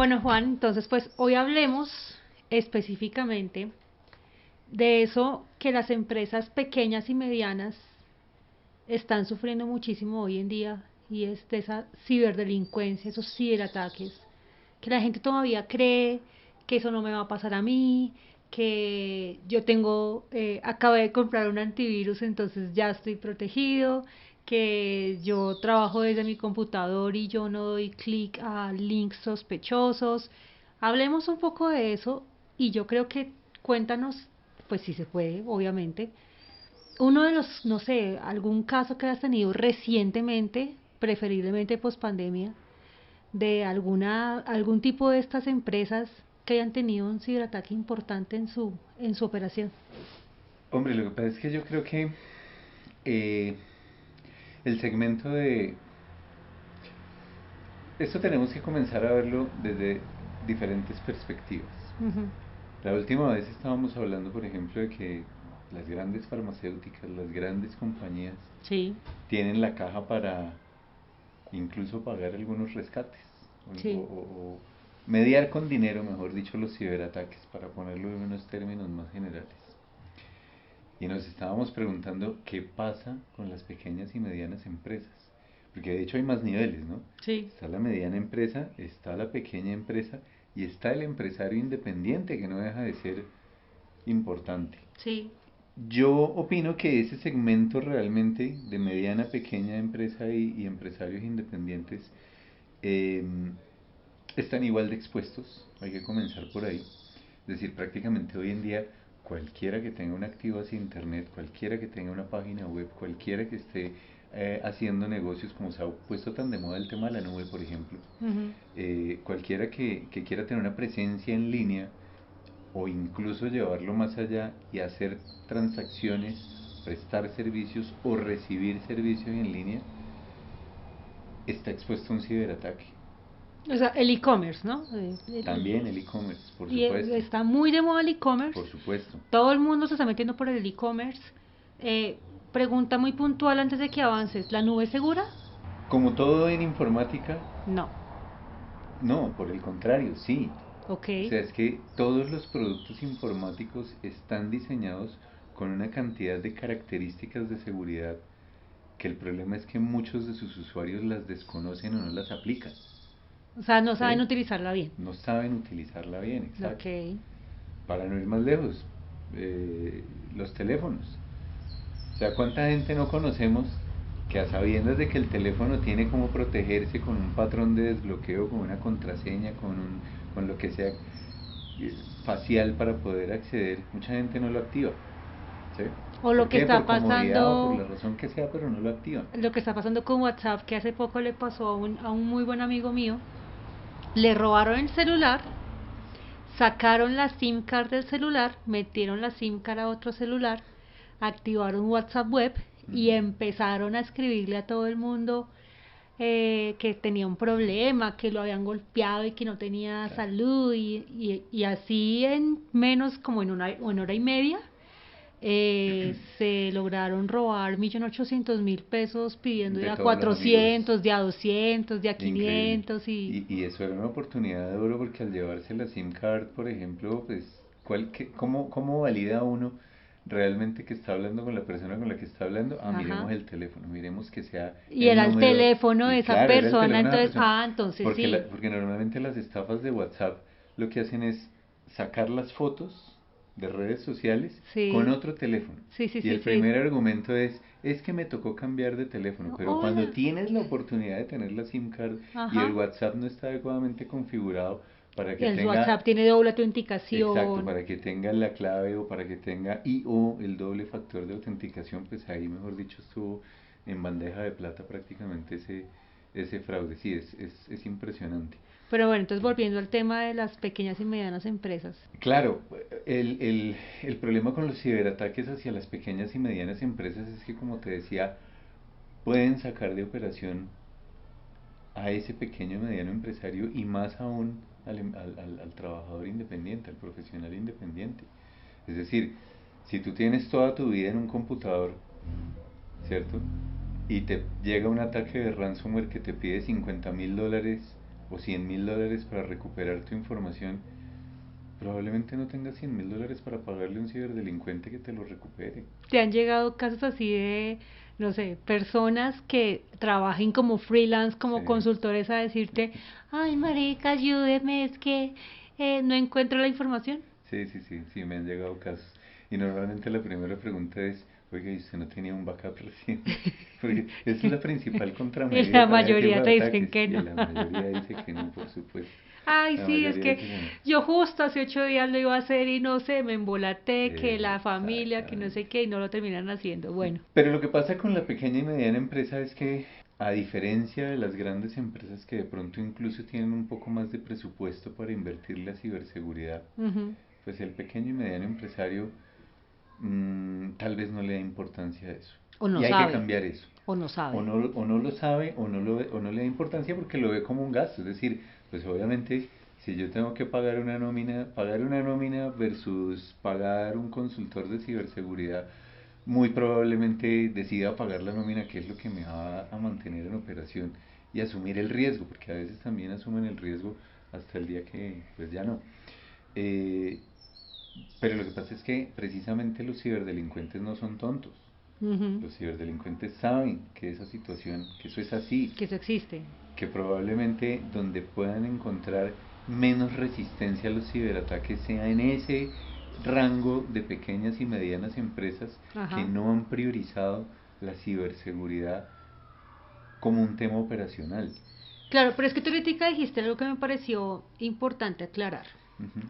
Bueno, Juan, entonces pues hoy hablemos específicamente de eso que las empresas pequeñas y medianas están sufriendo muchísimo hoy en día y es de esa ciberdelincuencia, esos ciberataques, que la gente todavía cree que eso no me va a pasar a mí, que yo acabé de comprar un antivirus, entonces ya estoy protegido, que yo trabajo desde mi computador y yo no doy clic a links sospechosos. Hablemos un poco de eso y yo creo que cuéntanos, pues si se puede, obviamente, uno de los, no sé, algún caso que hayas tenido recientemente, preferiblemente post pandemia, de algún tipo de estas empresas que hayan tenido un ciberataque importante en su operación. Hombre, lo que pasa es que yo creo que eh, el segmento de... Esto tenemos que comenzar a verlo desde diferentes perspectivas. Ujú. La última vez estábamos hablando, por ejemplo, de que las grandes farmacéuticas, las grandes compañías, Sí, tienen la caja para incluso pagar algunos rescates sí. o mediar con dinero, mejor dicho, los ciberataques, para ponerlo en unos términos más generales. Y nos estábamos preguntando qué pasa con las pequeñas y medianas empresas. Porque de hecho hay más niveles, ¿no? Sí, Está la mediana empresa, está la pequeña empresa y está el empresario independiente que no deja de ser importante. sí. Yo opino que ese segmento realmente de mediana, pequeña empresa y empresarios independientes eh, están igual de expuestos, hay que comenzar por ahí. Es decir, prácticamente hoy en día cualquiera que tenga un activo hacia Internet, cualquiera que tenga una página web, cualquiera que esté haciendo negocios, como se ha puesto tan de moda el tema de la nube, por ejemplo, Ujú. cualquiera que quiera tener una presencia en línea o incluso llevarlo más allá y hacer transacciones, prestar servicios o recibir servicios en línea, está expuesto a un ciberataque. O sea, el e-commerce, ¿no? También el e-commerce, por Y supuesto, está muy de moda el e-commerce. por supuesto. Todo el mundo se está metiendo por el e-commerce. Eh, Pregunta muy puntual antes de que avances. ¿La nube es segura? Como todo en informática, No. no, por el contrario, sí. Ok. O sea, es que todos los productos informáticos están diseñados con una cantidad de características de seguridad que el problema es que muchos de sus usuarios las desconocen o no las aplican. O sea, no saben ¿Sí? utilizarla bien. No saben utilizarla bien, Ok. exacto. Para no ir más lejos, los teléfonos. O sea, ¿cuánta gente no conocemos que a sabiendas de que el teléfono tiene como protegerse con un patrón de desbloqueo, con una contraseña, con lo que sea facial para poder acceder, mucha gente no lo activa? ¿Sí? O lo ¿Por que qué? está Por comodidad o por pasando, la razón que sea, pero no lo activan. lo que está pasando con WhatsApp, que hace poco le pasó a un muy buen amigo mío, le robaron el celular, sacaron la SIM card del celular, metieron la SIM card a otro celular, activaron WhatsApp web y Ujú. empezaron a escribirle a todo el mundo que tenía un problema, que lo habían golpeado y que no tenía Claro. salud y así en menos como en hora y media se lograron robar 1.800.000 pesos pidiendo de De a todos los amigos. 400, de a 200, de a Increíble. 500 y Y eso era una oportunidad de oro porque al llevarse la SIM card, por ejemplo, pues, ¿cómo valida uno realmente que está hablando con la persona con la que está hablando? Ah, ajá. miremos el teléfono, miremos que sea Y el era el número. teléfono de Y esa claro, era el persona, teléfono de la entonces, persona. entonces Porque, sí. porque normalmente las estafas de WhatsApp lo que hacen es sacar las fotos de redes sociales con Sí, otro teléfono. sí, sí, Y sí, el sí. primer argumento es que me tocó cambiar de teléfono, pero cuando Hola. tienes la oportunidad de tener la SIM card y el Ajá. WhatsApp no está adecuadamente configurado para que El tenga, WhatsApp tiene doble exacto, autenticación. para que tenga la clave o para que tenga y o el doble factor de autenticación, pues ahí, mejor dicho, estuvo en bandeja de plata prácticamente ese fraude. Sí, es impresionante. Pero bueno, entonces volviendo al tema de las pequeñas y medianas empresas. Claro, el problema con los ciberataques hacia las pequeñas y medianas empresas es que, como te decía, pueden sacar de operación a ese pequeño y mediano empresario y más aún al trabajador independiente, al profesional independiente. Es decir, si tú tienes toda tu vida en un computador, ¿cierto? Y te llega un ataque de ransomware que te pide $50.000 o $100.000 para recuperar tu información, probablemente no tengas $100.000 para pagarle a un ciberdelincuente que te lo recupere. ¿Te han llegado casos así de, no sé, personas que trabajen como freelance, como Sí, consultores a decirte, ay, marica, ayúdeme, es que no encuentro la información? sí, me han llegado casos. Y normalmente la primera pregunta es, oiga, ¿y usted no tenía un backup recién? Porque esa es la principal Y contramedida la para ese tipo mayoría de te dicen ataques. que Y no. la mayoría dice que no, por supuesto. Ay, La sí, es mayoría que dice que no. yo justo hace 8 días lo iba a hacer y no sé, me embolaté, que la familia, que no sé Exactamente. qué, y no lo terminan haciendo. Bueno. Pero lo que pasa con la pequeña y mediana empresa es que, a diferencia de las grandes empresas que de pronto incluso tienen un poco más de presupuesto para invertirle a ciberseguridad, Ujú. pues el pequeño y mediano empresario tal vez no le da importancia a eso. O no Y hay que sabe, cambiar eso. o no sabe. O no lo sabe o no le da importancia porque lo ve como un gasto. Es decir, pues obviamente si yo tengo que pagar una nómina versus pagar un consultor de ciberseguridad, muy probablemente decida pagar la nómina, que es lo que me va a mantener en operación y asumir el riesgo, porque a veces también asumen el riesgo hasta el día que pues ya no. Eh, pero lo que pasa es que precisamente los ciberdelincuentes no son tontos. Ujú. Los ciberdelincuentes saben que esa situación, que eso es así, Que eso existe. que probablemente donde puedan encontrar menos resistencia a los ciberataques sea en ese rango de pequeñas y medianas empresas que Ajá. no han priorizado la ciberseguridad como un tema operacional. Claro, pero es que tú ahorita dijiste algo que me pareció importante aclarar. Ujú.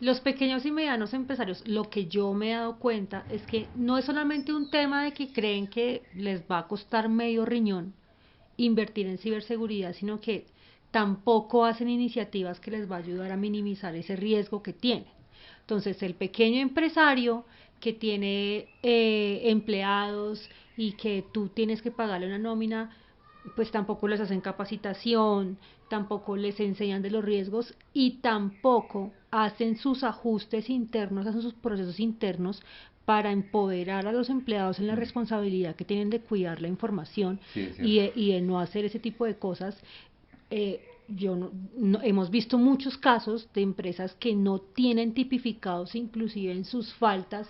Los pequeños y medianos empresarios, lo que yo me he dado cuenta es que no es solamente un tema de que creen que les va a costar medio riñón invertir en ciberseguridad, sino que tampoco hacen iniciativas que les va a ayudar a minimizar ese riesgo que tienen. Entonces, el pequeño empresario que tiene empleados y que tú tienes que pagarle una nómina, pues tampoco les hacen capacitación, tampoco les enseñan de los riesgos y tampoco hacen sus ajustes internos, hacen sus procesos internos para empoderar a los empleados en la Mm. responsabilidad que tienen de cuidar la información Sí, es cierto. y de no hacer ese tipo de cosas. Hemos visto muchos casos de empresas que no tienen tipificados inclusive en sus faltas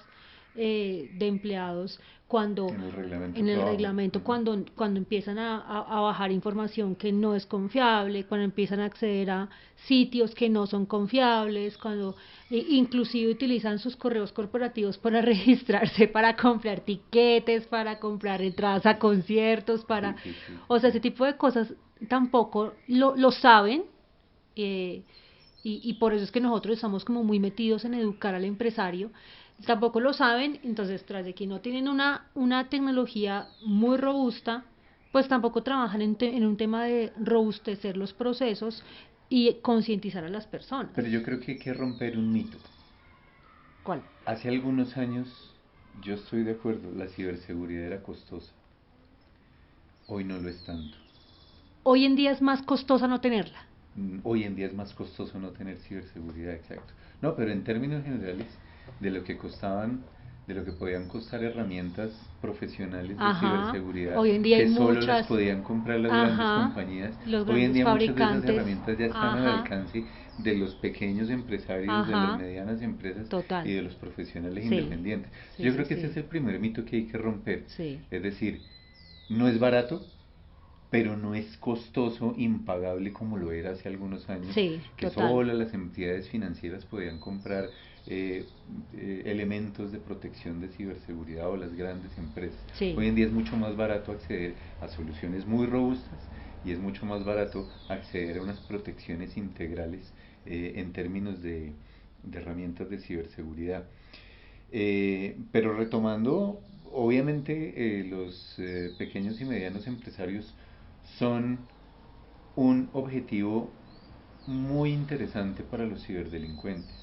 de empleados cuando En el reglamento en de el trabajo. reglamento Ujú. cuando empiezan a bajar información que no es confiable, cuando empiezan a acceder a sitios que no son confiables, cuando inclusive utilizan sus correos corporativos para registrarse, para comprar tiquetes, para comprar entradas a conciertos, Sí, para, sí, sí, sí, o sea, sí. ese tipo de cosas tampoco lo saben. eh, y por eso es que nosotros estamos como muy metidos en educar al empresario, tampoco lo saben, entonces tras de que no tienen una tecnología muy robusta, pues tampoco trabajan en un tema de robustecer los procesos y concientizar a las personas. Pero yo creo que hay que romper un mito. ¿Cuál? Hace algunos años, yo estoy de acuerdo, la ciberseguridad era costosa. Hoy no lo es tanto. Hoy en día es más costosa no tenerla. Hoy en día es más costoso no tener ciberseguridad, exacto. No, pero en términos generales, de lo que costaban, de lo que podían costar herramientas profesionales de Ajá, ciberseguridad, hoy en día hay que solo las muchas, podían comprar las grandes ajá, compañías, los hoy en grandes día muchas de esas fabricantes, herramientas ya están al ajá, alcance de los pequeños empresarios, de las ajá, medianas empresas y total, de los profesionales sí, independientes. sí, Yo sí, creo que ese es sí, el primer mito que hay que romper. sí, Es decir, no es barato, pero no es costoso, impagable como lo era hace algunos años, sí, que total, solo las entidades financieras podían comprar eh, elementos de protección de ciberseguridad o las grandes empresas. sí. Hoy en día es mucho más barato acceder a soluciones muy robustas y es mucho más barato acceder a unas protecciones integrales en términos de herramientas de ciberseguridad. Pero retomando, obviamente los pequeños y medianos empresarios son un objetivo muy interesante para los ciberdelincuentes.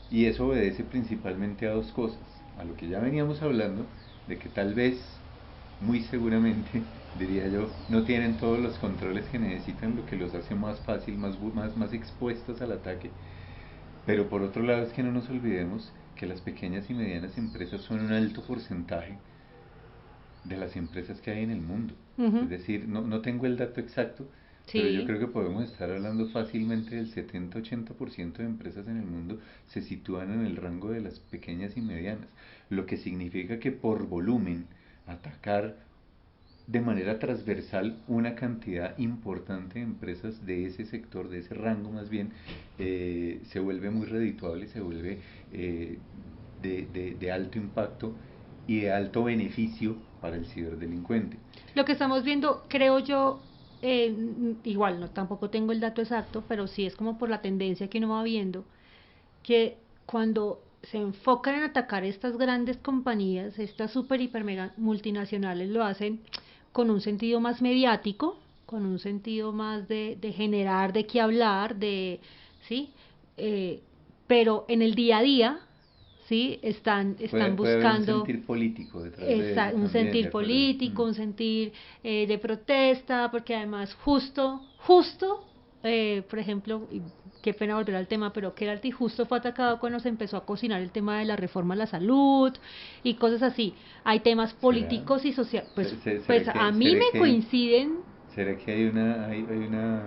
Y eso obedece principalmente a dos cosas. A lo que ya veníamos hablando, de que tal vez, muy seguramente, diría yo, no tienen todos los controles que necesitan, lo que los hace más fácil, más expuestos al ataque. Pero por otro lado es que no nos olvidemos que las pequeñas y medianas empresas son un alto porcentaje de las empresas que hay en el mundo. Es Ujú. decir, no tengo el dato exacto, pero yo Sí. creo que podemos estar hablando fácilmente del 70-80% de empresas en el mundo se sitúan en el rango de las pequeñas y medianas, lo que significa que por volumen atacar de manera transversal una cantidad importante de empresas de ese sector, de ese rango más bien, se vuelve muy redituable, se vuelve eh, de alto impacto y de alto beneficio para el ciberdelincuente. Lo que estamos viendo, creo yo, igual, no, tampoco tengo el dato exacto, pero sí es como por la tendencia que uno va viendo, que cuando se enfocan en atacar estas grandes compañías, estas super hiper mega multinacionales, lo hacen con un sentido más mediático, con un sentido más de generar de qué hablar, ¿sí? Eh, pero en el día a día, ¿sí? Están Puede haber un buscando sentir político detrás de eso un también, ¿de sentir acuerdo? político, un sentir de protesta, porque además justo, por ejemplo, y qué pena volver al tema, pero Keralty justo fue atacado cuando se empezó a cocinar el tema de la reforma a la salud y cosas así. Hay temas ¿Será? políticos y sociales, ¿Será pues a mí me coinciden, será que hay una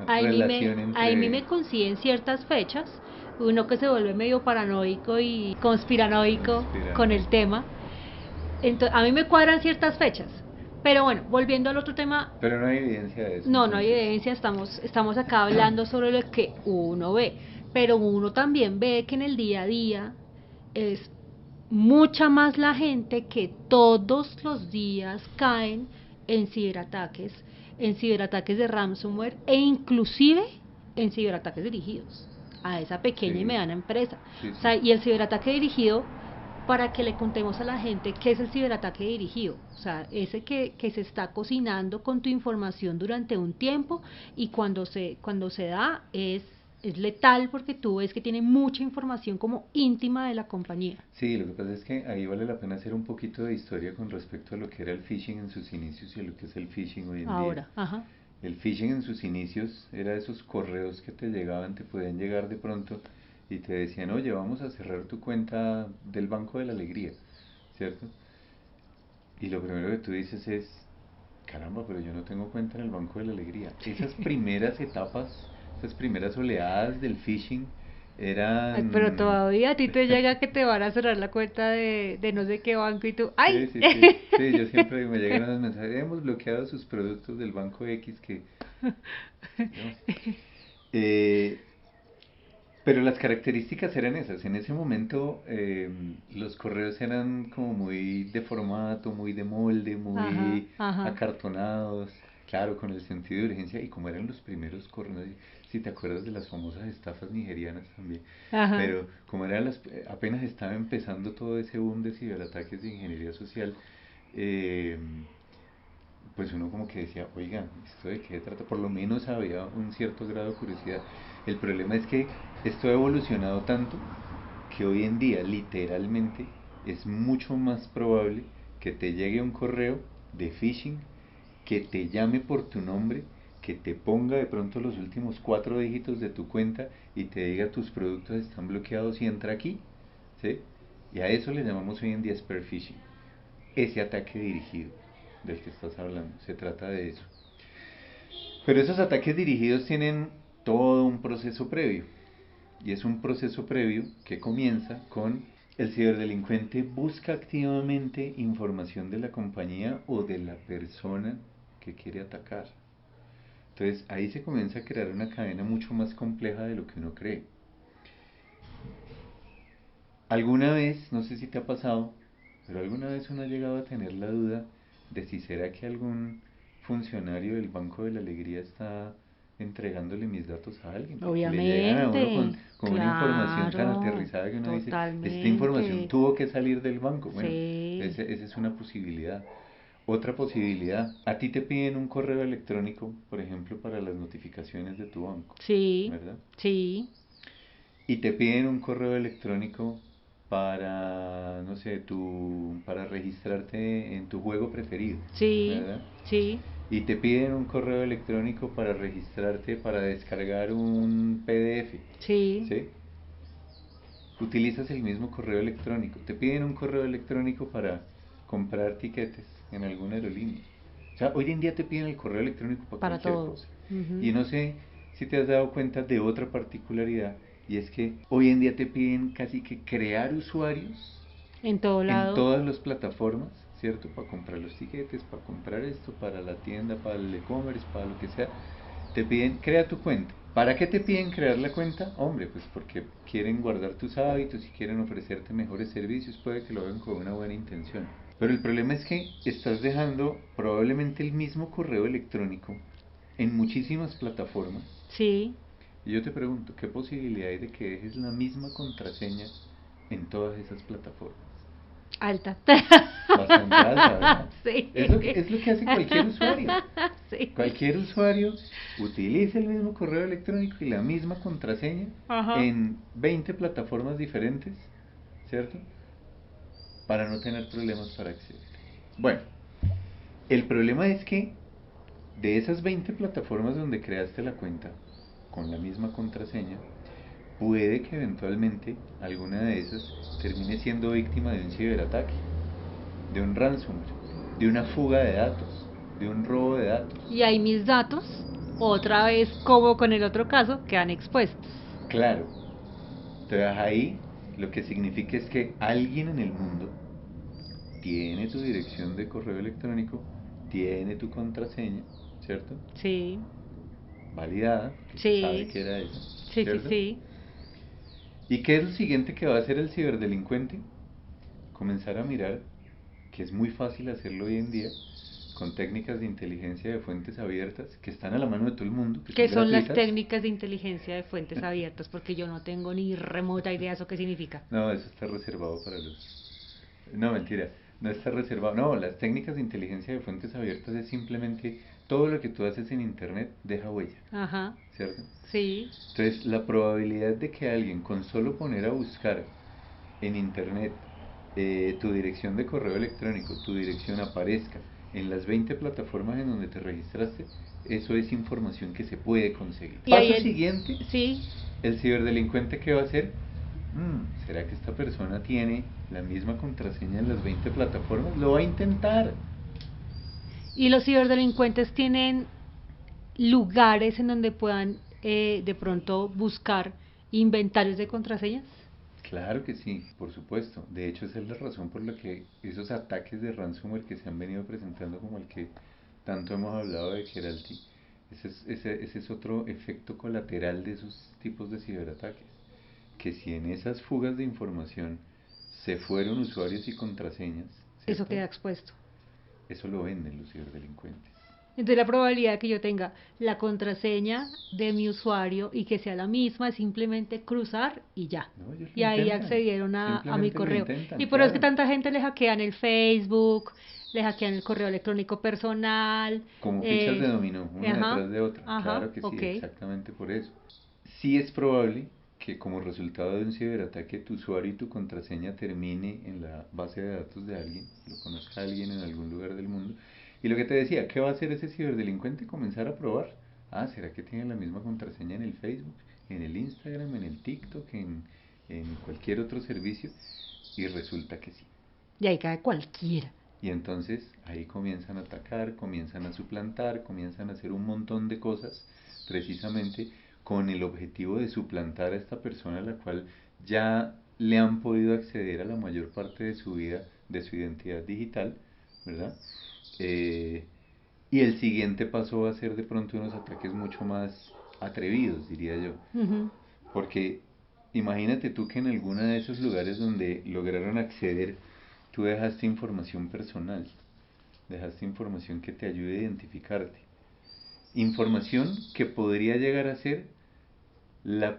relación a mí me entre... coinciden ciertas fechas, uno que se vuelve medio paranoico y conspiranoico con el conspiranoico? tema. Entonces, a mí me cuadran ciertas fechas. Pero bueno, volviendo al otro tema, Pero no hay evidencia de eso no, no hay entonces. evidencia, estamos acá hablando sobre lo que uno ve, pero uno también ve que en el día a día es mucha más la gente que todos los días caen en ciberataques, de ransomware e inclusive en ciberataques dirigidos a esa pequeña y Sí, mediana empresa. sí, O sí. sea, y el ciberataque dirigido, para que le contemos a la gente qué es el ciberataque dirigido. O sea, ese que se está cocinando con tu información durante un tiempo y cuando se da es letal porque tú ves que tiene mucha información como íntima de la compañía. Sí, lo que pasa es que ahí vale la pena hacer un poquito de historia con respecto a lo que era el phishing en sus inicios y a lo que es el phishing hoy en día. Ahora, ajá. El phishing en sus inicios era esos correos que te llegaban, te podían llegar de pronto y te decían, oye, vamos a cerrar tu cuenta del Banco de la Alegría, ¿cierto? Y lo primero que tú dices es, caramba, pero yo no tengo cuenta en el Banco de la Alegría. Esas primeras etapas, esas primeras oleadas del phishing Ay, pero eran... todavía a ti te llega que te van a cerrar la cuenta de no sé qué banco y tú, Sí, ¡ay! sí, sí. Sí, yo siempre me llegan los mensajes, hemos bloqueado sus productos del Banco X que... ¿no? Eh, Pero las características eran esas. En ese momento los correos eran como muy de formato, muy de molde, Ajá, muy ajá, acartonados, claro, con el sentido de urgencia y como eran los primeros correos, no sé si te acuerdas de las famosas estafas nigerianas también, ajá. pero como eran apenas estaba empezando todo ese boom de ciberataques de ingeniería social, eh, pues uno como que decía, oiga, ¿esto de qué trata? Por lo menos había un cierto grado de curiosidad. El problema es que esto ha evolucionado tanto que hoy en día literalmente es mucho más probable que te llegue un correo de phishing, que te llame por tu nombre, que te ponga de pronto los últimos 4 dígitos de tu cuenta y te diga tus productos están bloqueados y entra aquí, ¿sí? Y a eso le llamamos hoy en día spear phishing, ese ataque dirigido del que estás hablando, se trata de eso. Pero esos ataques dirigidos tienen todo un proceso previo. Y es un proceso previo que comienza con el ciberdelincuente busca activamente información de la compañía o de la persona que quiere atacar. Entonces ahí se comienza a crear una cadena mucho más compleja de lo que uno cree. Alguna vez, no sé si te ha pasado, pero alguna vez uno ha llegado a tener la duda de si será que algún funcionario del Banco de la Alegría está entregándole mis datos a alguien, porque le llegan a uno Obviamente, con una información tan claro, aterrizada que uno dice, esta información totalmente. tuvo que salir del banco. Bueno, Sí, esa es una posibilidad. Otra posibilidad, a ti te piden un correo electrónico, por ejemplo, para las notificaciones de tu banco, sí, ¿verdad? sí, Y te piden un correo electrónico para, no sé, para registrarte en tu juego preferido, sí, ¿verdad? sí, Y te piden un correo electrónico para registrarte, para descargar un PDF, sí, ¿sí? Utilizas el mismo correo electrónico. Te piden un correo electrónico para comprar tiquetes en alguna aerolínea. O sea, hoy en día te piden el correo electrónico para Para cualquier todo. cosa. Ujú. Y no sé si te has dado cuenta de otra particularidad, y es que hoy en día te piden casi que crear usuarios En todo en lado. todas las plataformas, ¿cierto? Para comprar los tiquetes, para comprar esto, para la tienda, para el e-commerce, para lo que sea. Te piden, crea tu cuenta. ¿Para qué te piden crear la cuenta? Hombre, pues porque quieren guardar tus hábitos y quieren ofrecerte mejores servicios, puede que lo hagan con una buena intención. Pero el problema es que estás dejando probablemente el mismo correo electrónico en muchísimas plataformas. Sí, Y yo te pregunto, ¿qué posibilidad hay de que dejes la misma contraseña en todas esas plataformas? alta. Bastante alta, ¿verdad? Sí. Es lo que hace cualquier usuario. Sí. Cualquier usuario utiliza el mismo correo electrónico y la misma contraseña Ajá. en 20 plataformas diferentes, ¿cierto? Para no tener problemas para acceder. Bueno, el problema es que de esas 20 plataformas donde creaste la cuenta con la misma contraseña, puede que eventualmente alguna de esas termine siendo víctima de un ciberataque, de un ransomware, de una fuga de datos, de un robo de datos. Y ahí mis datos, otra vez como con el otro caso, quedan expuestos. Claro, entonces ahí lo que significa es que alguien en el mundo tiene tu dirección de correo electrónico, tiene tu contraseña, ¿cierto? Sí, Validada, porque se sabe sí, que era esa, sí, sí, ¿cierto? sí. ¿Y qué es lo siguiente que va a hacer el ciberdelincuente? Comenzar a mirar, que es muy fácil hacerlo hoy en día, con técnicas de inteligencia de fuentes abiertas que están a la mano de todo el mundo, que ¿Qué son son las gratuitas. técnicas de inteligencia de fuentes abiertas? Porque yo no tengo ni remota idea de eso qué significa. No, eso está reservado para los... No, mentira, no está reservado. No, las técnicas de inteligencia de fuentes abiertas es simplemente todo lo que tú haces en Internet deja huella, Ajá, ¿cierto? sí. Entonces, la probabilidad de que alguien con solo poner a buscar en Internet tu dirección de correo electrónico, tu dirección aparezca en las 20 plataformas en donde te registraste, eso es información que se puede conseguir. Y ahí Paso el... siguiente, Sí. el ciberdelincuente, ¿qué va a hacer? ¿Será que esta persona tiene la misma contraseña en las 20 plataformas? Lo va a intentar. Y los ciberdelincuentes tienen lugares en donde puedan de pronto buscar inventarios de contraseñas. Claro que sí, por supuesto. De hecho, esa es la razón por la que esos ataques de ransomware que se han venido presentando, como el que tanto hemos hablado de Keralty, ese es otro efecto colateral de esos tipos de ciberataques. Que si en esas fugas de información se fueron usuarios y contraseñas, Eso ¿cierto? queda expuesto. Eso lo venden los ciberdelincuentes. Entonces la probabilidad de que yo tenga la contraseña de mi usuario y que sea la misma es simplemente cruzar y ya. No, ellos Y lo ahí intentan. accedieron a mi Simplemente lo correo. intentan, Y por eso es que claro. tanta gente le hackean el Facebook, le hackean el correo electrónico personal. Como fichas de dominó, una Ajá, detrás de otra. ajá, Claro que sí, ok. exactamente por eso. Sí es probable que como resultado de un ciberataque tu usuario y tu contraseña termine en la base de datos de alguien, lo conozca alguien en algún lugar del mundo. Y lo que te decía, ¿qué va a hacer ese ciberdelincuente? Comenzar a probar. Ah, ¿será que tiene la misma contraseña en el Facebook, en el Instagram, en el TikTok, en cualquier otro servicio? Y resulta que sí. Y ahí cae cualquiera. Y entonces ahí comienzan a atacar, comienzan a suplantar, comienzan a hacer un montón de cosas precisamente con el objetivo de suplantar a esta persona a la cual ya le han podido acceder a la mayor parte de su vida, de su identidad digital, ¿verdad? Eh, y el siguiente paso va a ser de pronto unos ataques mucho más atrevidos, diría yo. Ujú. Porque imagínate tú que en alguno de esos lugares donde lograron acceder, tú dejaste información personal, dejaste información que te ayude a identificarte. Información que podría llegar a ser la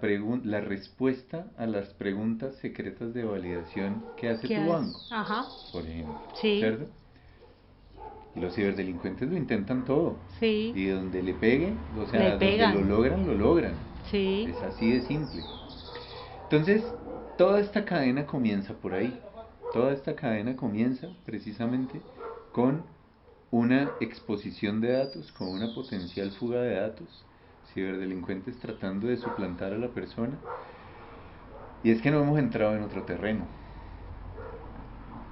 respuesta a las preguntas secretas de validación que hace ¿Qué tu hace? banco, Ajá, por ejemplo, sí, ¿cierto? Y los ciberdelincuentes lo intentan todo. sí, Y donde le pegue, o le sea, donde lo pegan. logran, lo logran. Sí, Es así de simple. Entonces, toda esta cadena comienza por ahí. Toda esta cadena comienza precisamente con una exposición de datos, con una potencial fuga de datos, ciberdelincuentes tratando de suplantar a la persona. Y es que no hemos entrado en otro terreno.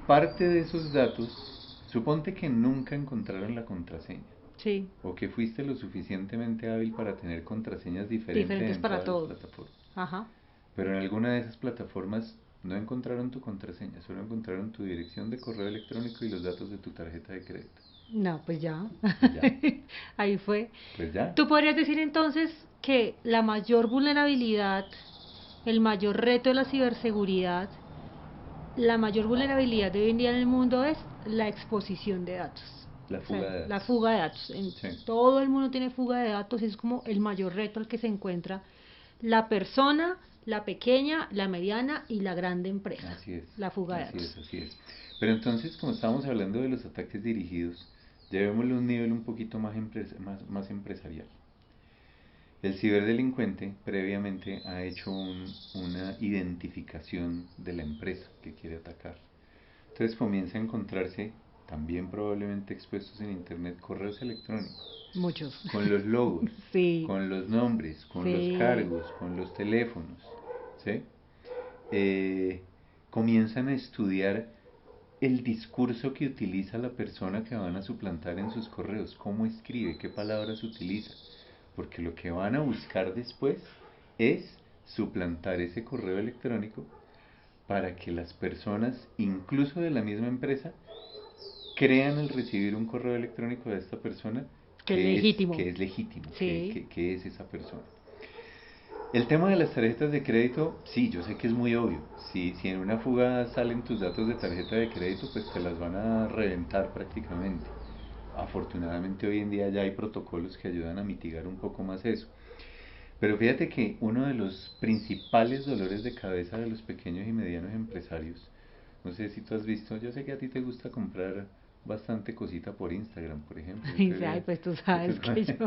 Parte de esos datos Suponte que nunca encontraron la contraseña Sí, o que fuiste lo suficientemente hábil para tener contraseñas diferentes diferentes en para todas las todo. plataformas. Ajá. Pero en alguna de esas plataformas no encontraron tu contraseña, solo encontraron tu dirección de correo electrónico y los datos de tu tarjeta de crédito. No, pues ya. Pues ya, Ahí fue. pues ya. Tú podrías decir entonces que la mayor vulnerabilidad, el mayor reto de la ciberseguridad, la mayor vulnerabilidad de hoy en día en el mundo es la exposición de datos. La O sea, fuga de la datos. fuga de datos. Sí, Todo el mundo tiene fuga de datos y es como el mayor reto al que se encuentra la persona, la pequeña, la mediana y la grande empresa. así es, La fuga de así es, datos. así es. Pero entonces, como estábamos hablando de los ataques dirigidos, llevémoslo a un nivel un poquito más empresarial. El ciberdelincuente previamente ha hecho una identificación de la empresa que quiere atacar. Entonces comienza a encontrarse, también probablemente expuestos en internet, correos electrónicos Muchos. con los logos, Sí, con los nombres, con los sí. cargos, con los teléfonos, ¿sí? Eh, Comienzan a estudiar el discurso que utiliza la persona que van a suplantar en sus correos, cómo escribe, qué palabras utiliza, porque lo que van a buscar después es suplantar ese correo electrónico para que las personas, incluso de la misma empresa, crean al recibir un correo electrónico de esta persona Que es legítimo. que es legítimo, Sí. que es esa persona. El tema de las tarjetas de crédito, sí, yo sé que es muy obvio. Si en una fuga salen tus datos de tarjeta de crédito, pues te las van a reventar prácticamente. Afortunadamente hoy en día ya hay protocolos que ayudan a mitigar un poco más eso. Pero fíjate que uno de los principales dolores de cabeza de los pequeños y medianos empresarios, no sé si tú has visto, yo sé que a ti te gusta comprar bastante cosita por Instagram, por ejemplo. Yo Dice, ay, creo pues tú que tú, sabes que yo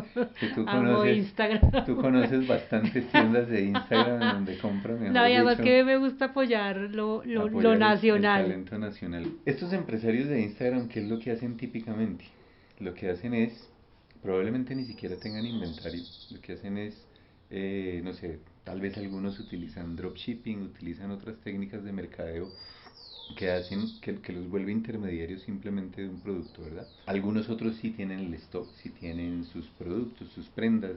que tú amo conoces, Instagram. tú conoces bastantes tiendas de Instagram en donde compras, No, mejor y además dicho, que me gusta apoyar lo apoyar el nacional. talento nacional. Estos empresarios de Instagram, ¿qué es lo que hacen típicamente? Lo que hacen es, probablemente ni siquiera tengan inventario, lo que hacen es, no sé, tal vez algunos utilizan dropshipping, utilizan otras técnicas de mercadeo que hacen que los vuelve intermediarios simplemente de un producto, ¿verdad? Algunos otros sí tienen el stock, sí tienen sus productos, sus prendas,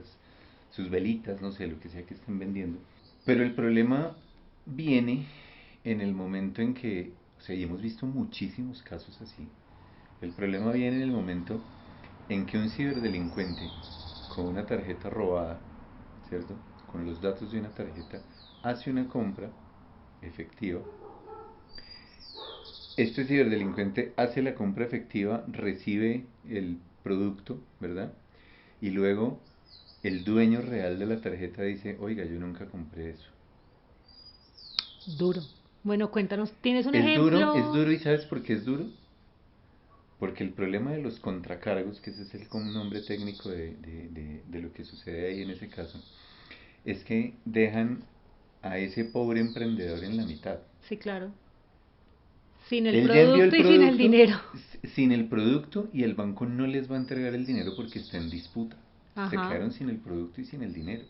sus velitas, no sé, lo que sea que estén vendiendo. Pero el problema viene en el momento en que, o sea, y hemos visto muchísimos casos así, el problema viene en el momento en que un ciberdelincuente con una tarjeta robada, ¿cierto? Con los datos de una tarjeta, hace una compra efectiva. Este ciberdelincuente hace la compra efectiva, recibe el producto, ¿verdad? Y luego el dueño real de la tarjeta dice, oiga, yo nunca compré eso. Duro. Bueno, cuéntanos, ¿tienes un ejemplo? Es duro y ¿sabes por qué es duro? Porque el problema de los contracargos, que ese es el nombre técnico de lo que sucede ahí en ese caso, es que dejan a ese pobre emprendedor en la mitad. Sí, claro. Sin el Él ya envió el producto y sin el producto dinero. sin el producto y el banco no les va a entregar el dinero porque está en disputa. Se Ajá. quedaron sin el producto y sin el dinero.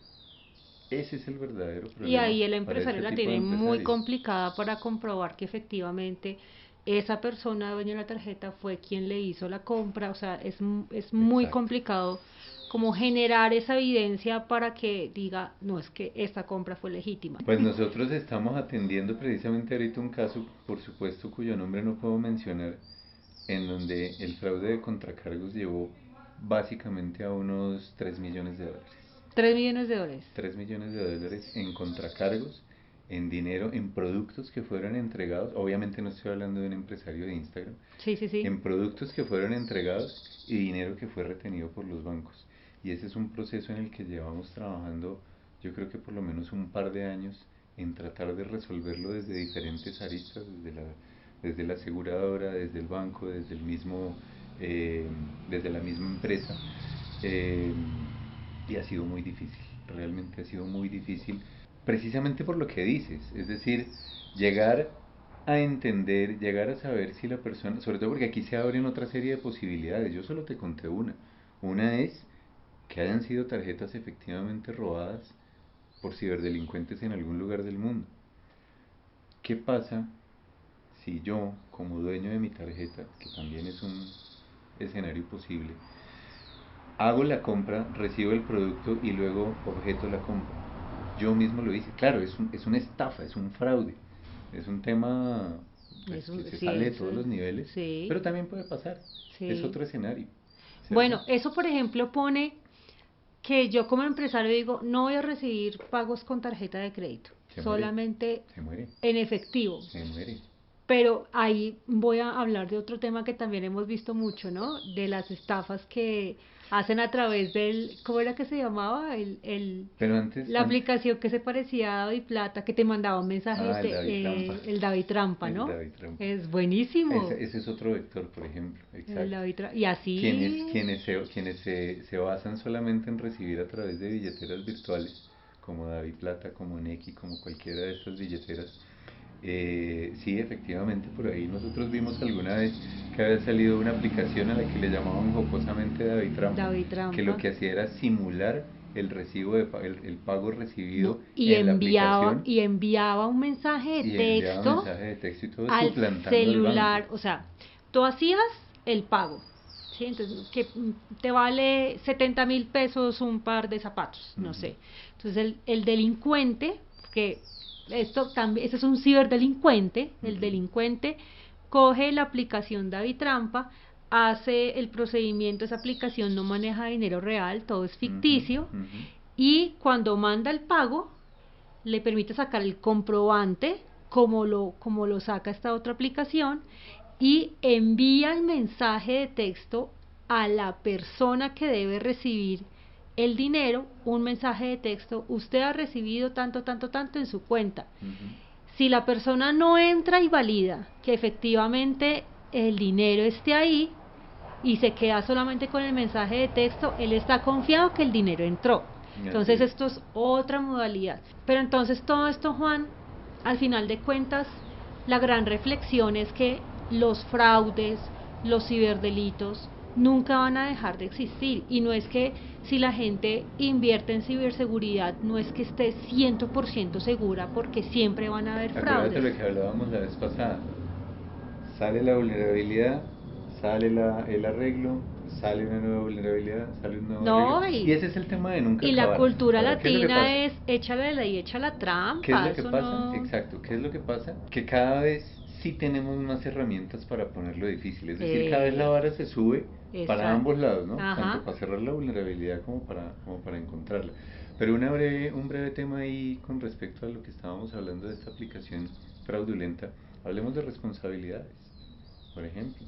Ese es el verdadero Y problema ahí el para empresario este la tipo de tiene muy empresarios. complicada para comprobar que efectivamente esa persona dueña de la tarjeta fue quien le hizo la compra. O sea, es muy Exacto. complicado como generar esa evidencia para que diga, no, es que esta compra fue legítima. Pues nosotros estamos atendiendo precisamente ahorita un caso, por supuesto, cuyo nombre no puedo mencionar, en donde el fraude de contracargos llevó básicamente a unos 3 millones de dólares. 3 millones de dólares. 3 millones de dólares en contracargos, en dinero, en productos que fueron entregados. Obviamente no estoy hablando de un empresario de Instagram, Sí, sí, sí. en productos que fueron entregados y dinero que fue retenido por los bancos. Y ese es un proceso en el que llevamos trabajando, yo creo que por lo menos un par de años, en tratar de resolverlo desde diferentes aristas, desde la aseguradora, desde el banco, desde el mismo, eh, desde la misma empresa. Eh, y ha sido muy difícil, realmente ha sido muy difícil, precisamente por lo que dices, es decir, llegar a entender, llegar a saber si la persona, sobre todo porque aquí se abren otra serie de posibilidades, yo solo te conté una es que hayan sido tarjetas efectivamente robadas por ciberdelincuentes en algún lugar del mundo. ¿Qué pasa si yo, como dueño de mi tarjeta, que también es un escenario posible, hago la compra, recibo el producto y luego objeto la compra? Yo mismo lo hice. Claro, es una estafa, es un fraude, es un tema pues, Eso, que se sí, sale de eso, todos los niveles, sí, pero también puede pasar. Es sí. otro escenario, ¿cierto? Bueno, eso por ejemplo pone que yo como empresario digo, no voy a recibir pagos con tarjeta de crédito, Se muere, solamente se muere, en efectivo. se muere. Pero ahí voy a hablar de otro tema que también hemos visto mucho, ¿no? De las estafas que hacen a través del, ¿cómo era que se llamaba? Pero antes, La aplicación que se parecía a DaviPlata, que te mandaba un mensaje, el David Trampa, el DaviTrampa, el ¿no? David Trampa. Es buenísimo. Ese es otro vector, por ejemplo, exacto. Y así, Se basan solamente en recibir a través de billeteras virtuales, como DaviPlata, como Nequi, como cualquiera de estas billeteras. Sí, efectivamente, por ahí nosotros vimos alguna vez que había salido una aplicación a la que le llamaban jocosamente DaviTrampa, que lo DaviTrampa. que hacía era simular el recibo el pago recibido No, en la aplicación y enviaba un mensaje de y enviaba texto mensaje de texto y todo al suplantando al banco. celular, o sea, tú hacías el pago, ¿sí? Entonces, que te vale 70.000 pesos un par de zapatos, no Ujú, sé. Entonces, el delincuente, que esto también, ese es un ciberdelincuente, el ujú, delincuente coge la aplicación DaviTrampa, hace el procedimiento, esa aplicación no maneja dinero real, todo es ujú, ficticio, ujú. y cuando manda el pago, le permite sacar el comprobante, como lo saca esta otra aplicación, y envía el mensaje de texto a la persona que debe recibir el dinero, un mensaje de texto: usted ha recibido tanto, tanto, tanto en su cuenta. Ujú. Si la persona no entra y valida que efectivamente el dinero esté ahí y se queda solamente con el mensaje de texto, él está confiado que el dinero entró. Así Entonces es. esto es otra modalidad. Pero entonces todo esto, Juan, al final de cuentas, la gran reflexión es que los fraudes, los ciberdelitos, nunca van a dejar de existir. Y no es que si la gente invierte en ciberseguridad, no es que esté 100% segura, porque siempre van a haber Acuérdate fraudes. lo que hablábamos la vez pasada. Sale la vulnerabilidad, sale el arreglo, sale una nueva vulnerabilidad, sale un nuevo arreglo. No, Y ese es el tema de nunca y la acabar. cultura Ahora, ¿qué es lo que pasa? latina es échale la y echa la ¿Qué es trampa, lo que eso pasa? no. Exacto, ¿qué es lo que pasa? Que cada vez sí tenemos más herramientas para ponerlo difícil. Es decir, cada vez la vara se sube para Exacto. ambos lados, ¿no? Tanto Ajá. para cerrar la vulnerabilidad como para encontrarla. Pero un breve tema ahí con respecto a lo que estábamos hablando de esta aplicación fraudulenta. Hablemos de responsabilidades. Por ejemplo,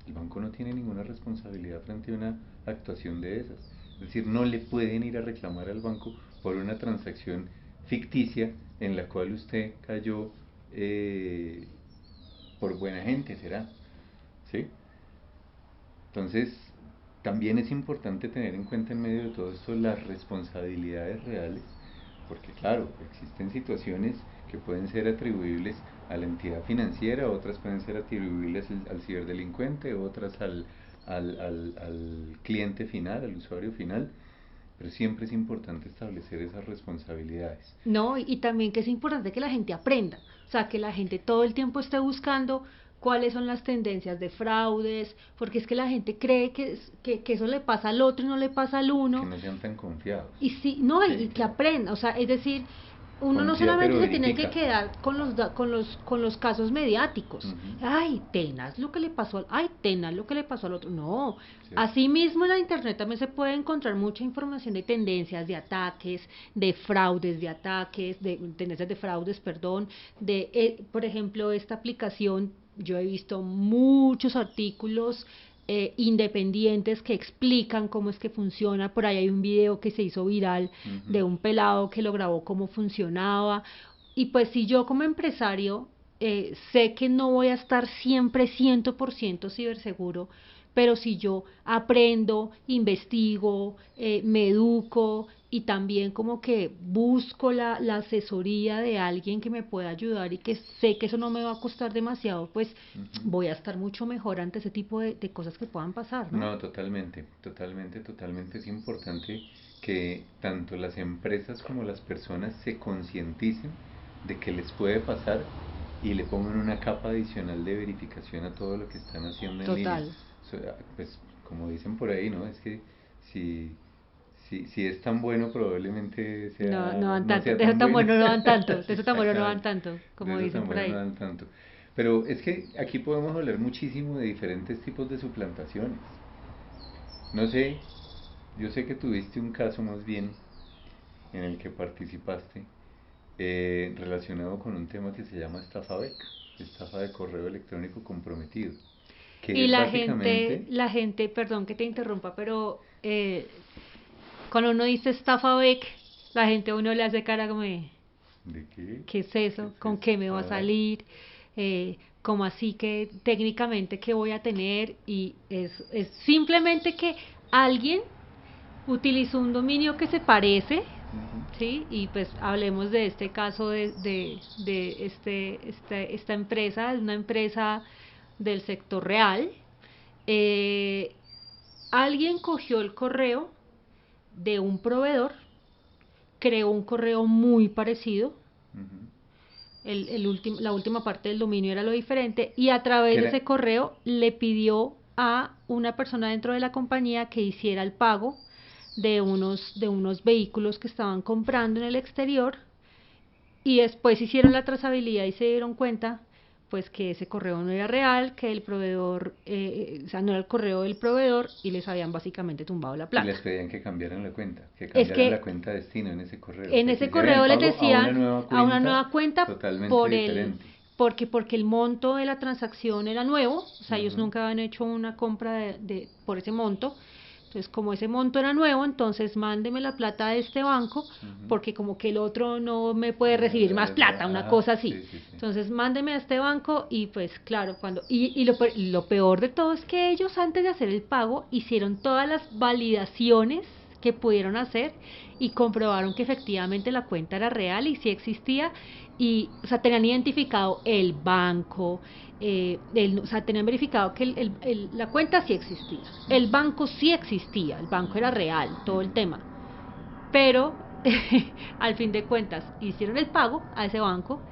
el banco no tiene ninguna responsabilidad frente a una actuación de esas. Es decir, no le pueden ir a reclamar al banco por una transacción ficticia en la cual usted cayó eh, por buena gente, será. ¿Sí? Entonces, también es importante tener en cuenta en medio de todo esto las responsabilidades reales, porque claro, existen situaciones que pueden ser atribuibles a la entidad financiera, otras pueden ser atribuibles al ciberdelincuente, otras al cliente final, al usuario final, pero siempre es importante establecer esas responsabilidades. No, y también que es importante que la gente aprenda, o sea, que la gente todo el tiempo esté buscando cuáles son las tendencias de fraudes, porque es que la gente cree que eso le pasa al otro y no le pasa al Que uno. no sean tan confiados. Y sí, no, Sí, y que claro. aprenda, o sea, es decir, uno no Confía pero solamente se tiene que verifica. quedar con con los casos mediáticos. Ujú. Ay, tenaz lo que le pasó ay, tenaz lo que le pasó al otro. No, Sí. asimismo en la internet también se puede encontrar mucha información de tendencias de ataques, de fraudes, de ataques, de tendencias de fraudes, perdón, por ejemplo, esta aplicación, yo he visto muchos artículos independientes que explican cómo es que funciona. Por ahí hay un video que se hizo viral Ujú. de un pelado que lo grabó cómo funcionaba. Y pues si yo como empresario sé que no voy a estar siempre 100% ciberseguro, pero si yo aprendo, investigo, me educo y también como que busco la asesoría de alguien que me pueda ayudar y que sé que eso no me va a costar demasiado, pues Ujú. voy a estar mucho mejor ante ese tipo de cosas que puedan pasar, ¿no? No, totalmente, totalmente, totalmente. Es importante que tanto las empresas como las personas se concienticen de que les puede pasar y le pongan una capa adicional de verificación a todo lo que están haciendo en línea. Total. Pues como dicen por ahí, ¿no? Es que si, si es tan bueno probablemente No, no sea, dan no tanto. sea De eso tan tan bueno. bueno no dan tanto. De eso tan bueno no dan Exactamente. tanto, De como eso dicen tan por bueno no ahí. dan tanto. Pero es que aquí podemos hablar muchísimo de diferentes tipos de suplantaciones. No sé, yo sé que tuviste un caso más bien en el que participaste relacionado con un tema que se llama estafa BEC, estafa de correo electrónico comprometido, que Y es básicamente... la gente, perdón que te interrumpa, pero cuando uno dice estafa BEC, la gente a uno le hace cara como de, ¿De qué? ¿qué es ¿Qué eso? es ¿Con eso? qué me va a Ajá. salir? ¿Cómo así que técnicamente qué voy a tener? Y es simplemente que alguien utilizó un dominio que se parece, Ujú. ¿sí? Y pues hablemos de este caso de esta empresa, es una empresa del sector real. Eh, Alguien cogió el correo de un proveedor, creó un correo muy parecido, Ujú. la última parte del dominio era lo diferente, y a través Que de era, ese correo le pidió a una persona dentro de la compañía que hiciera el pago de unos vehículos que estaban comprando en el exterior, y después hicieron la trazabilidad y se dieron cuenta pues que ese correo no era real, que el proveedor, o sea, no era el correo del proveedor, y les habían básicamente tumbado la y les plata. pedían que cambiaran la cuenta, que Es cambiaran la que cuenta de destino en ese correo, en que ese hicieran el correo les pago a una decían nueva a una cuenta nueva cuenta totalmente por el diferente. porque el monto de la transacción era nuevo, o sea, ellos Ujú. nunca habían hecho una compra por ese monto. Entonces, como ese monto era nuevo, entonces mándeme la plata de este banco, Ujú. porque como que el otro no me puede recibir más plata, una Ajá, cosa así. sí, sí, sí. Entonces, mándeme a este banco y pues claro, lo peor de todo es que ellos antes de hacer el pago hicieron todas las validaciones que pudieron hacer y comprobaron que efectivamente la cuenta era real y sí existía, y o sea, tenían identificado el banco, o sea, tenían verificado que la cuenta sí existía, el Ujú. banco sí existía, el banco era real, todo el Ujú. tema, pero al fin de cuentas hicieron el pago a ese banco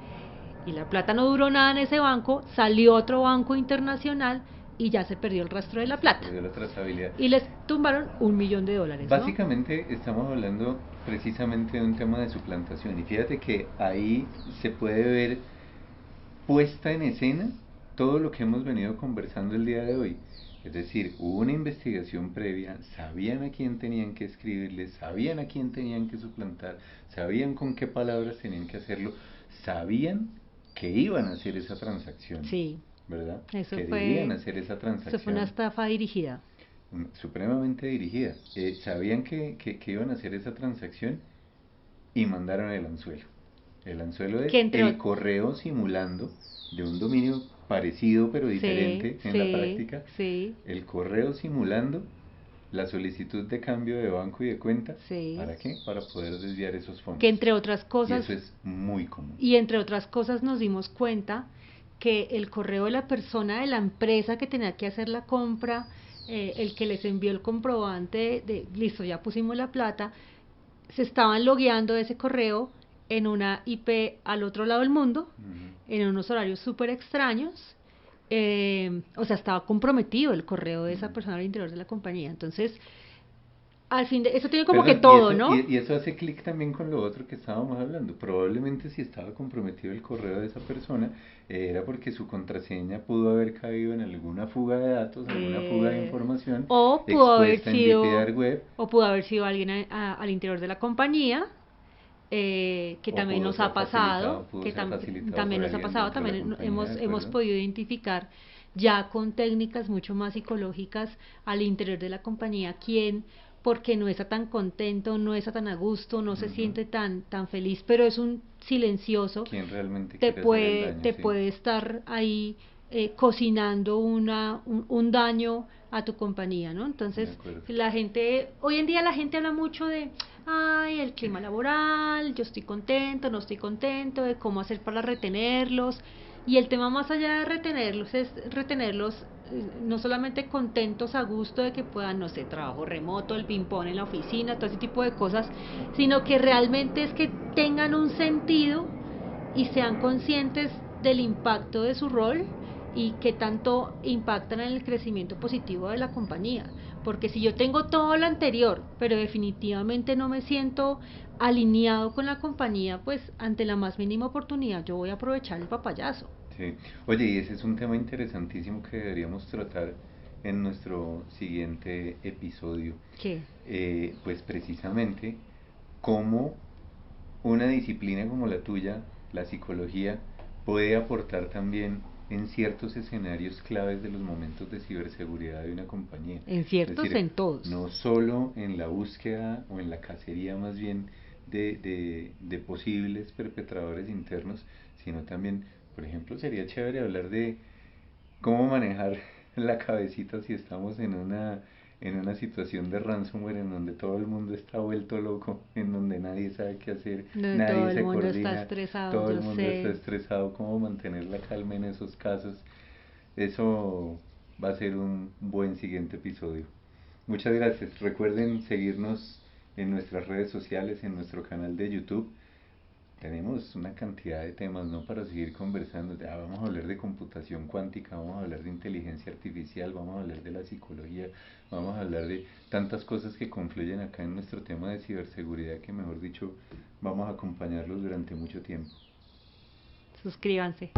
y la plata no duró nada en ese banco, salió otro banco internacional y ya se perdió el rastro de Y la se plata. perdió la trazabilidad. Y les tumbaron $1 millón, ¿no? Básicamente estamos hablando precisamente de un tema de suplantación y fíjate que ahí se puede ver puesta en escena todo lo que hemos venido conversando el día de hoy. Es decir, hubo una investigación previa, sabían a quién tenían que escribirle, sabían a quién tenían que suplantar, sabían con qué palabras tenían que hacerlo, sabían que iban a hacer esa transacción, Sí, ¿verdad? eso Que debían fue, hacer esa eso fue una transacción estafa dirigida. supremamente dirigida. Sabían que iban a hacer esa transacción y mandaron el anzuelo. El anzuelo Que es entre el otros, correo simulando de un dominio parecido pero sí, diferente en la sí, práctica. sí, El correo simulando la solicitud de cambio de banco y de cuenta. sí, ¿Para qué? Para poder desviar esos que fondos. entre otras Y cosas, eso es muy común. y entre otras cosas nos dimos cuenta que el correo de la persona de la empresa que tenía que hacer la compra, el que les envió el comprobante listo, ya pusimos la plata, se estaban logueando ese correo en una IP al otro lado del mundo, Ujú. en unos horarios súper extraños. O sea, estaba comprometido el correo de esa Ujú. persona al interior de la compañía. Entonces, al fin eso tiene como que Perdón, todo, ¿no? y eso hace clic también con lo otro que estábamos hablando. Probablemente si estaba comprometido el correo de esa persona, era porque su contraseña pudo haber caído en alguna fuga de datos, alguna fuga de Eh, información o pudo haber expuesta en Deep sido, Dark Web, o pudo haber sido alguien al interior de la compañía, que o también nos ha pasado, pudo ser facilitado por también nos ha alguien pasado, dentro de la también compañía, ¿de hemos acuerdo? podido identificar ya con técnicas mucho más psicológicas al interior de la compañía quién, porque no está tan contento, no está tan a gusto, no se Ujú. siente tan feliz, pero es un silencioso, ¿Quién realmente quiere hacer el daño? te Sí, puede estar ahí cocinando un daño a tu compañía, ¿no? de Entonces, acuerdo. hoy en día la gente habla mucho de, ay, el clima laboral, yo estoy contento, no estoy contento, de cómo hacer para retenerlos. Y el tema más allá de retenerlos es retenerlos no solamente contentos a gusto de que puedan, no sé, trabajo remoto, el ping-pong en la oficina, todo ese tipo de cosas, sino que realmente es que tengan un sentido y sean conscientes del impacto de su rol y qué tanto impactan en el crecimiento positivo de la compañía. Porque si yo tengo todo lo anterior, pero definitivamente no me siento alineado con la compañía, pues ante la más mínima oportunidad yo voy a aprovechar el papayazo. Sí. Oye, y ese es un tema interesantísimo que deberíamos tratar en nuestro siguiente episodio. ¿Qué? Pues precisamente cómo una disciplina como la tuya, la psicología, puede aportar también en ciertos escenarios claves de los momentos de ciberseguridad de una compañía. En Es ciertos, decir, en todos. no solo en la búsqueda o en la cacería más bien de posibles perpetradores internos, sino también, por ejemplo, sería chévere hablar de cómo manejar la cabecita si estamos en una situación de ransomware en donde todo el mundo está vuelto loco, en donde nadie sabe qué hacer, Donde todo nadie el se mundo está coordina, estresado, todo el yo mundo está sé. estresado, cómo mantener la calma en esos casos. Eso va a ser un buen siguiente episodio. Muchas gracias. Recuerden seguirnos en nuestras redes sociales, en nuestro canal de YouTube. Tenemos una cantidad de temas, ¿no? Para seguir conversando. Ya vamos a hablar de computación cuántica, vamos a hablar de inteligencia artificial, vamos a hablar de la psicología, vamos a hablar de tantas cosas que confluyen acá en nuestro tema de ciberseguridad que, mejor dicho, vamos a acompañarlos durante mucho tiempo. Suscríbanse.